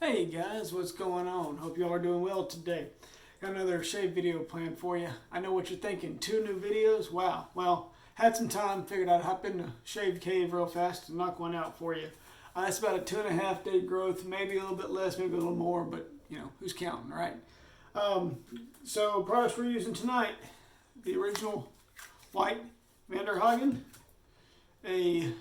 Hey guys, what's going on? Hope y'all are doing well today. Got another shave video planned for you. I know what you're thinking, 2 new videos? Wow. Well, had some time, figured I'd hop in the shave cave real fast and knock one out for you. It's about a 2.5 day growth, maybe a little bit less, maybe a little more, but you know, who's counting, right? So products we're using tonight, the original white Vanderhagen, a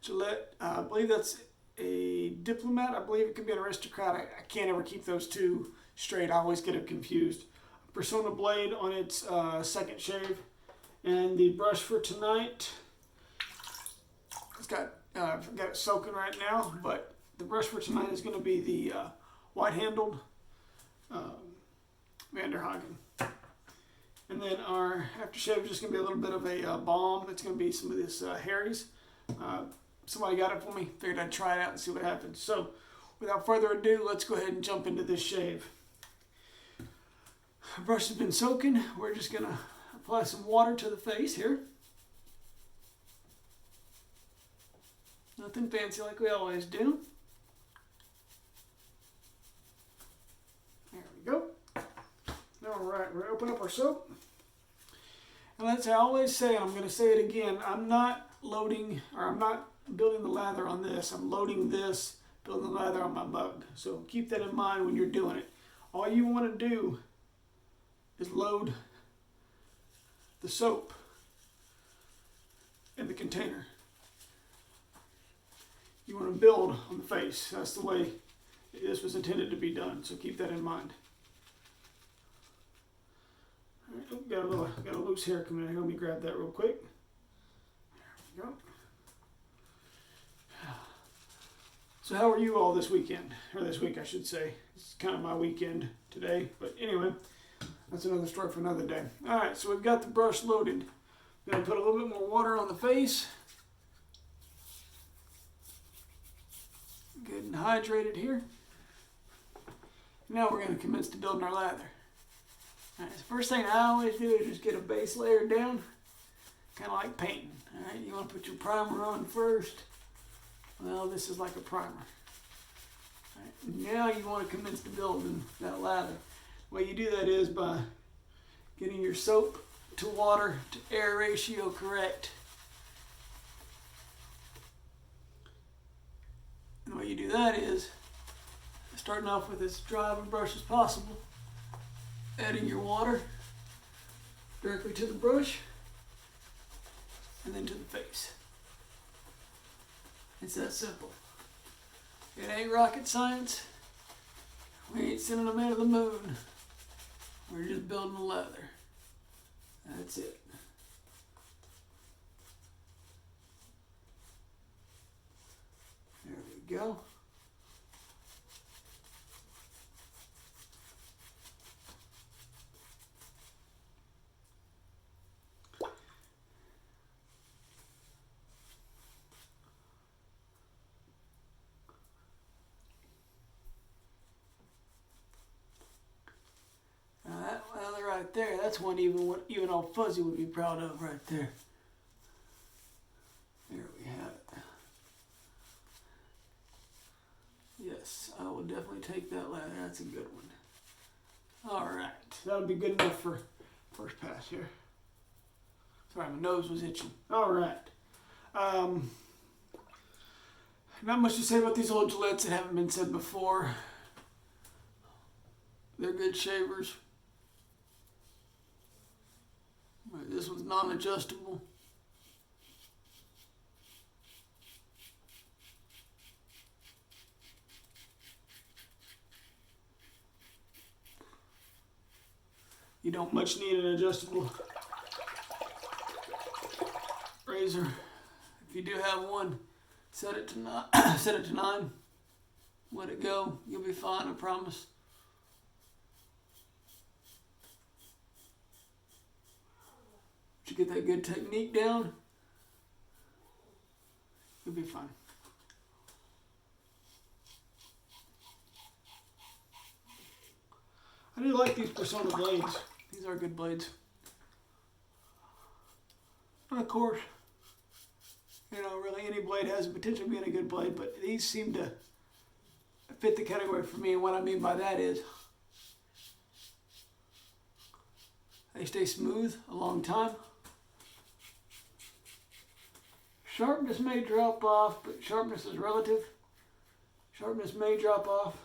Gillette, I believe that's a Diplomat. I believe it could be an Aristocrat. I can't ever keep those two straight. I always get them confused. Personna blade on its second shave. And the brush for tonight, it's got it soaking right now, but the brush for tonight is going to be the white-handled Vanderhagen. And then our aftershave is just going to be a little bit of a balm. It's going to be some of this Harry's. Somebody got it for me. Figured I'd try it out and see what happens. So, without further ado, let's go ahead and jump into this shave. Our brush has been soaking. We're just going to apply some water to the face here. Nothing fancy like we always do. There we go. Alright, we're going to open up our soap. And as I always say, and I'm going to say it again, I'm not building the lather on this. I'm loading this, building the lather on my mug. So keep that in mind when you're doing it. All you want to do is load the soap in the container. You want to build on the face. That's the way this was intended to be done. So keep that in mind. All right, got a loose hair coming in here. Let me grab that real quick. There we go. So how are you all this weekend? Or this week, I should say. It's kind of my weekend today. But anyway, that's another story for another day. Alright, so we've got the brush loaded. I'm going to put a little bit more water on the face. Good and hydrated here. Now we're going to commence to building our lather. Alright, so first thing I always do is just get a base layer down. Kind of like painting. Alright, you want to put your primer on first. Well, this is like a primer. Right. Now you want to commence to building that lather. The way you do that is by getting your soap to water to air ratio correct. And the way you do that is starting off with as dry of a brush as possible, adding your water directly to the brush and then to the face. It's that simple. It ain't rocket science. We ain't sending a man to the moon. We're just building a lather. That's it. There we go. Right there, that's one even old Fuzzy would be proud of right there. There we have it. Yes, I will definitely take that lather. That's a good one. Alright, that'll be good enough for first pass here. Sorry, my nose was itching. Alright. Not much to say about these old Gillettes that haven't been said before. They're good shavers. This one's non-adjustable. You don't much need an adjustable razor. If you do have one, set it to 9. Let it go. You'll be fine, I promise. You get that good technique down, you'll be fine. I do like these Personna blades. These are good blades. And of course, you know, really any blade has the potential of being a good blade, but these seem to fit the category for me. And what I mean by that is they stay smooth a long time. Sharpness may drop off, but sharpness is relative. Sharpness may drop off,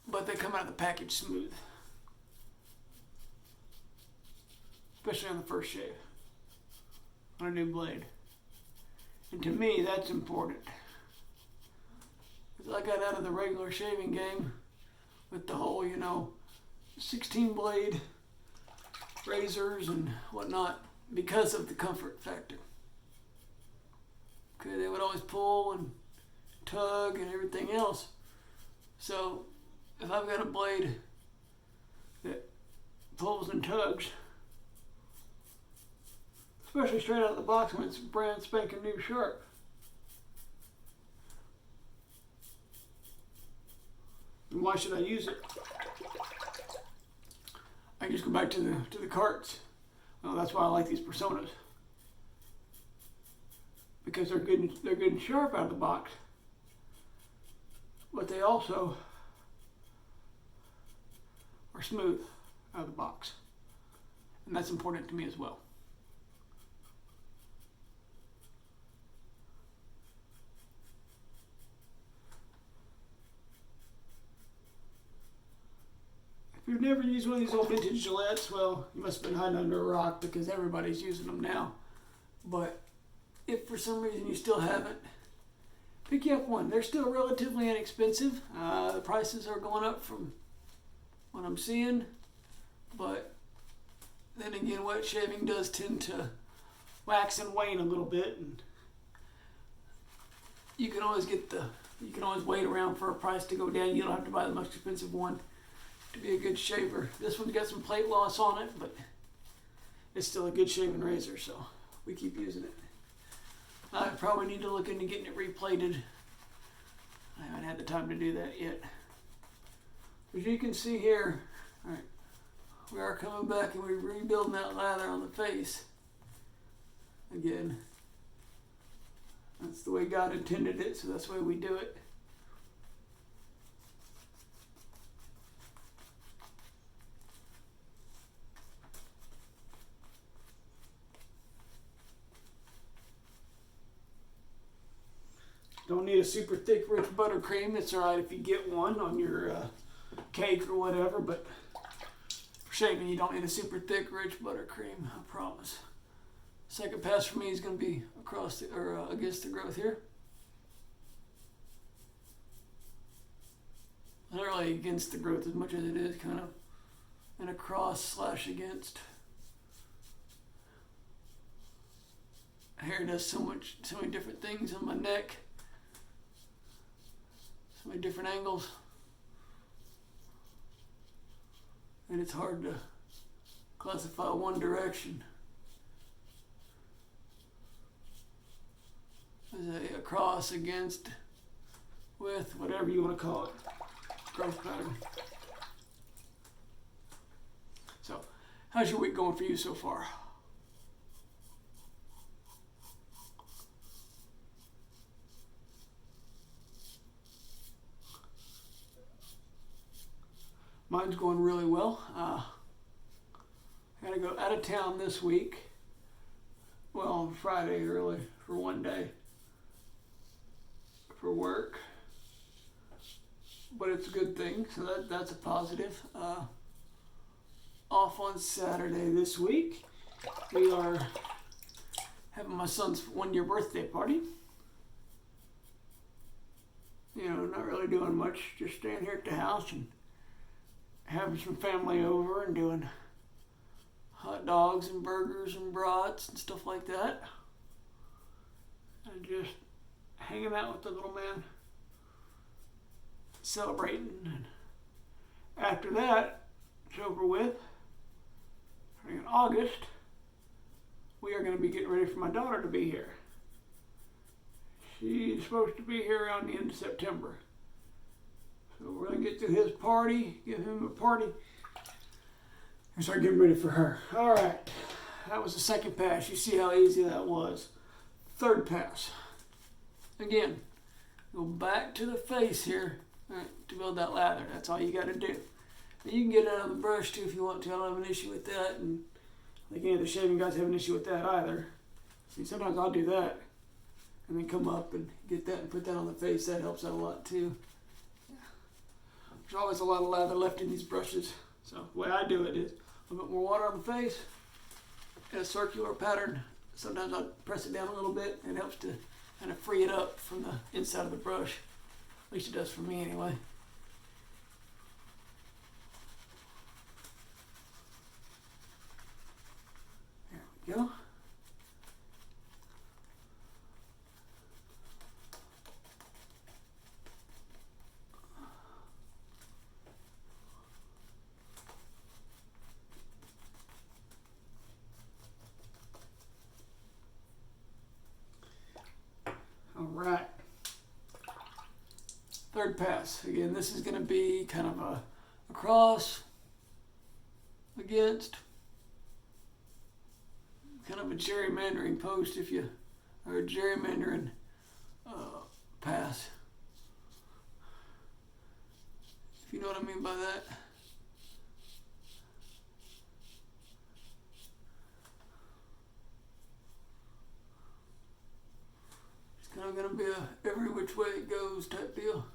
but they come out of the package smooth, especially on the first shave on a new blade. And to me, that's important, because I got out of the regular shaving game with the whole, 16 blade razors and whatnot because of the comfort factor. Okay, they would always pull and tug and everything else. So if I've got a blade that pulls and tugs, especially straight out of the box when it's brand spanking new sharp, then why should I use it? I just go back to the carts. Well, that's why I like these personas, because they're good and sharp out of the box, but they also are smooth out of the box, and that's important to me as well. If you've never used one of these old vintage Gillettes, well, you must have been hiding under a rock, because everybody's using them now. But if for some reason you still haven't, pick you up one. They're still relatively inexpensive. The prices are going up from what I'm seeing, but then again, wet shaving does tend to wax and wane a little bit, and you can always wait around for a price to go down. You don't have to buy the most expensive one to be a good shaver. This one's got some plate loss on it, but it's still a good shaving razor, so we keep using it. I probably need to look into getting it replated. I haven't had the time to do that yet. As you can see here, all right, we are coming back and we're rebuilding that lather on the face. Again, that's the way God intended it, so that's the way we do it. Don't need a super thick rich buttercream. It's alright if you get one on your cake or whatever, but for shaving you don't need a super thick rich buttercream, I promise. Second pass for me is going to be against the growth here. Not really against the growth as much as it is kind of an across/against. Hair does so many different things on my neck. So many different angles. And it's hard to classify one direction as a cross, against, with, whatever you want to call it. Growth pattern. So, how's your week going for you so far? Mine's going really well. I gotta go out of town this week. Well, on Friday early for one day for work. But it's a good thing, so that's a positive. Off on Saturday this week. We are having my son's 1-year birthday party. Not really doing much, just staying here at the house and having some family over and doing hot dogs and burgers and brats and stuff like that. And just hanging out with the little man, celebrating. And after that, it's over with. In August, we are going to be getting ready for my daughter to be here. She's supposed to be here around the end of September. So we're going to get to his party, give him a party, and start getting ready for her. All right, that was the second pass. You see how easy that was. Third pass. again, go back to the face here, right, to build that lather. That's all you got to do. And you can get it out of the brush too if you want to. I don't have an issue with that, and I think any of the shaving guys have an issue with that either. See, sometimes I'll do that and then come up and get that and put that on the face. That helps out a lot too. There's always a lot of lather left in these brushes. So the way I do it is a little bit more water on the face in a circular pattern. Sometimes I press it down a little bit, and it helps to kind of free it up from the inside of the brush. At least it does for me anyway. There we go. All right. Third pass. Again, this is going to be kind of a cross against, kind of a gerrymandering post, if you, or a gerrymandering pass. If you know what I mean by that. It's kind of going to be a every which way it goes type deal.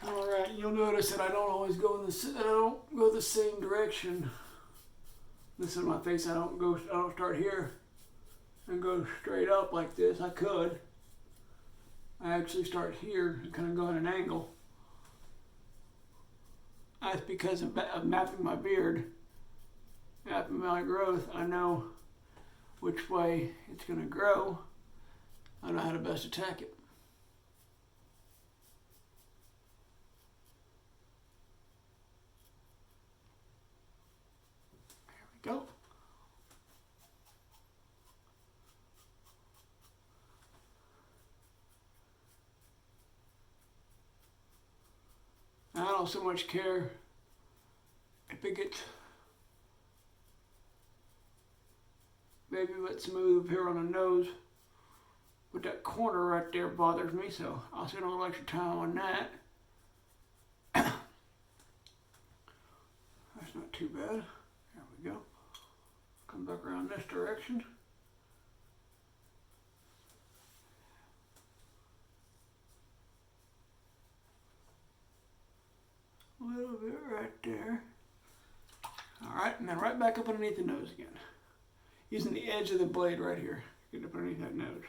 All right, you'll notice that I don't always go in the same direction. This is my face. I don't start here and go straight up like this. I could. I actually start here and kind of go at an angle. That's because of mapping my beard, mapping my growth. I know which way it's going to grow. I know how to best attack it. Go. I don't so much care if it gets maybe a bit smooth here on the nose, but that corner right there bothers me, so I'll spend a little extra time on that. That's not too bad. There we go. Come back around this direction. A little bit right there. Alright, and then right back up underneath the nose again. Using the edge of the blade right here. Get up underneath that nose.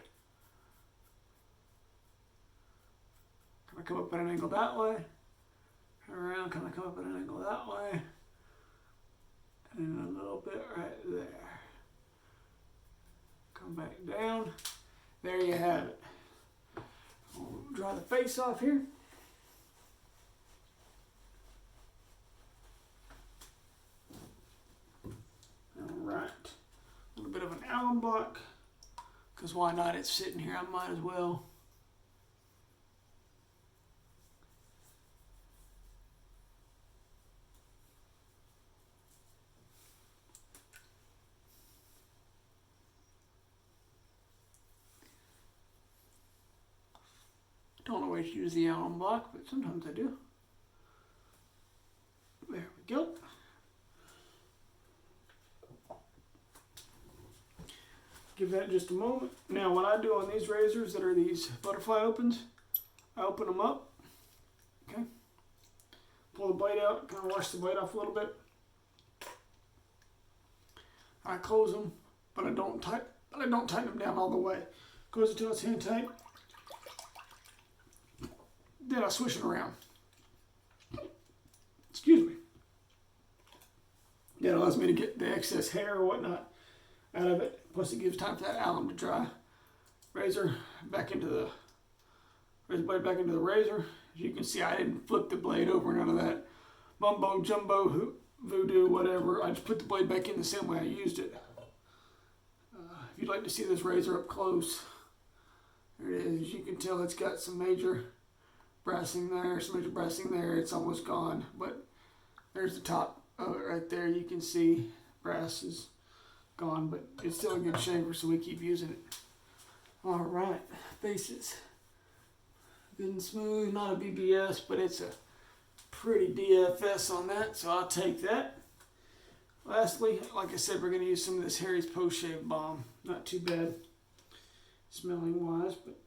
Kind of come up at an angle that way. Turn around, kind of come up at an angle that way. And a little bit right there. Come back down. There you have it. We'll dry the face off here. Alright. A little bit of an alum block. Because why not? It's sitting here. I might as well. Don't always use the alum block, but sometimes I do. There we go. Give that just a moment. Now what I do on these razors that are these butterfly opens, I open them up, okay? Pull the blade out, kind of wash the blade off a little bit. I close them, but I don't tighten them down all the way. Close it till it's hand tight. Then I swish it around. Excuse me. That allows me to get the excess hair or whatnot out of it. Plus it gives time for that alum to dry. Razor back into the blade back into the razor. As you can see, I didn't flip the blade over, none of that mumbo jumbo voodoo whatever. I just put the blade back in the same way I used it. If you'd like to see this razor up close, there it is. As you can tell, it's got some major brassing there, some major brassing there. It's almost gone, but there's the top of it right there. You can see brass is gone, but it's still a good shaver, so we keep using it. All right, faces. Good and smooth, not a BBS, but it's a pretty DFS on that, so I'll take that. Lastly, like I said, we're going to use some of this Harry's post-shave balm. Not too bad smelling wise, but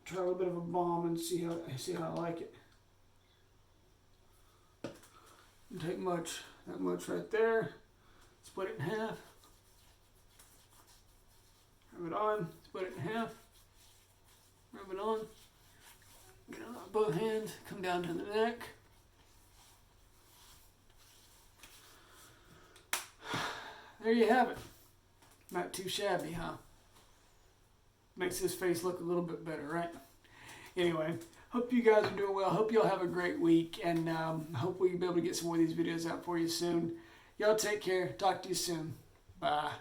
try a little bit of a balm and see how I like it. Don't take that much right there. Split it in half. Rub it on, split it in half. Rub it on. Get it on both hands, come down to the neck. There you have it. Not too shabby, huh? Makes his face look a little bit better, right? Anyway, hope you guys are doing well. Hope y'all have a great week, and hope we can be able to get some more of these videos out for you soon. Y'all take care. Talk to you soon. Bye.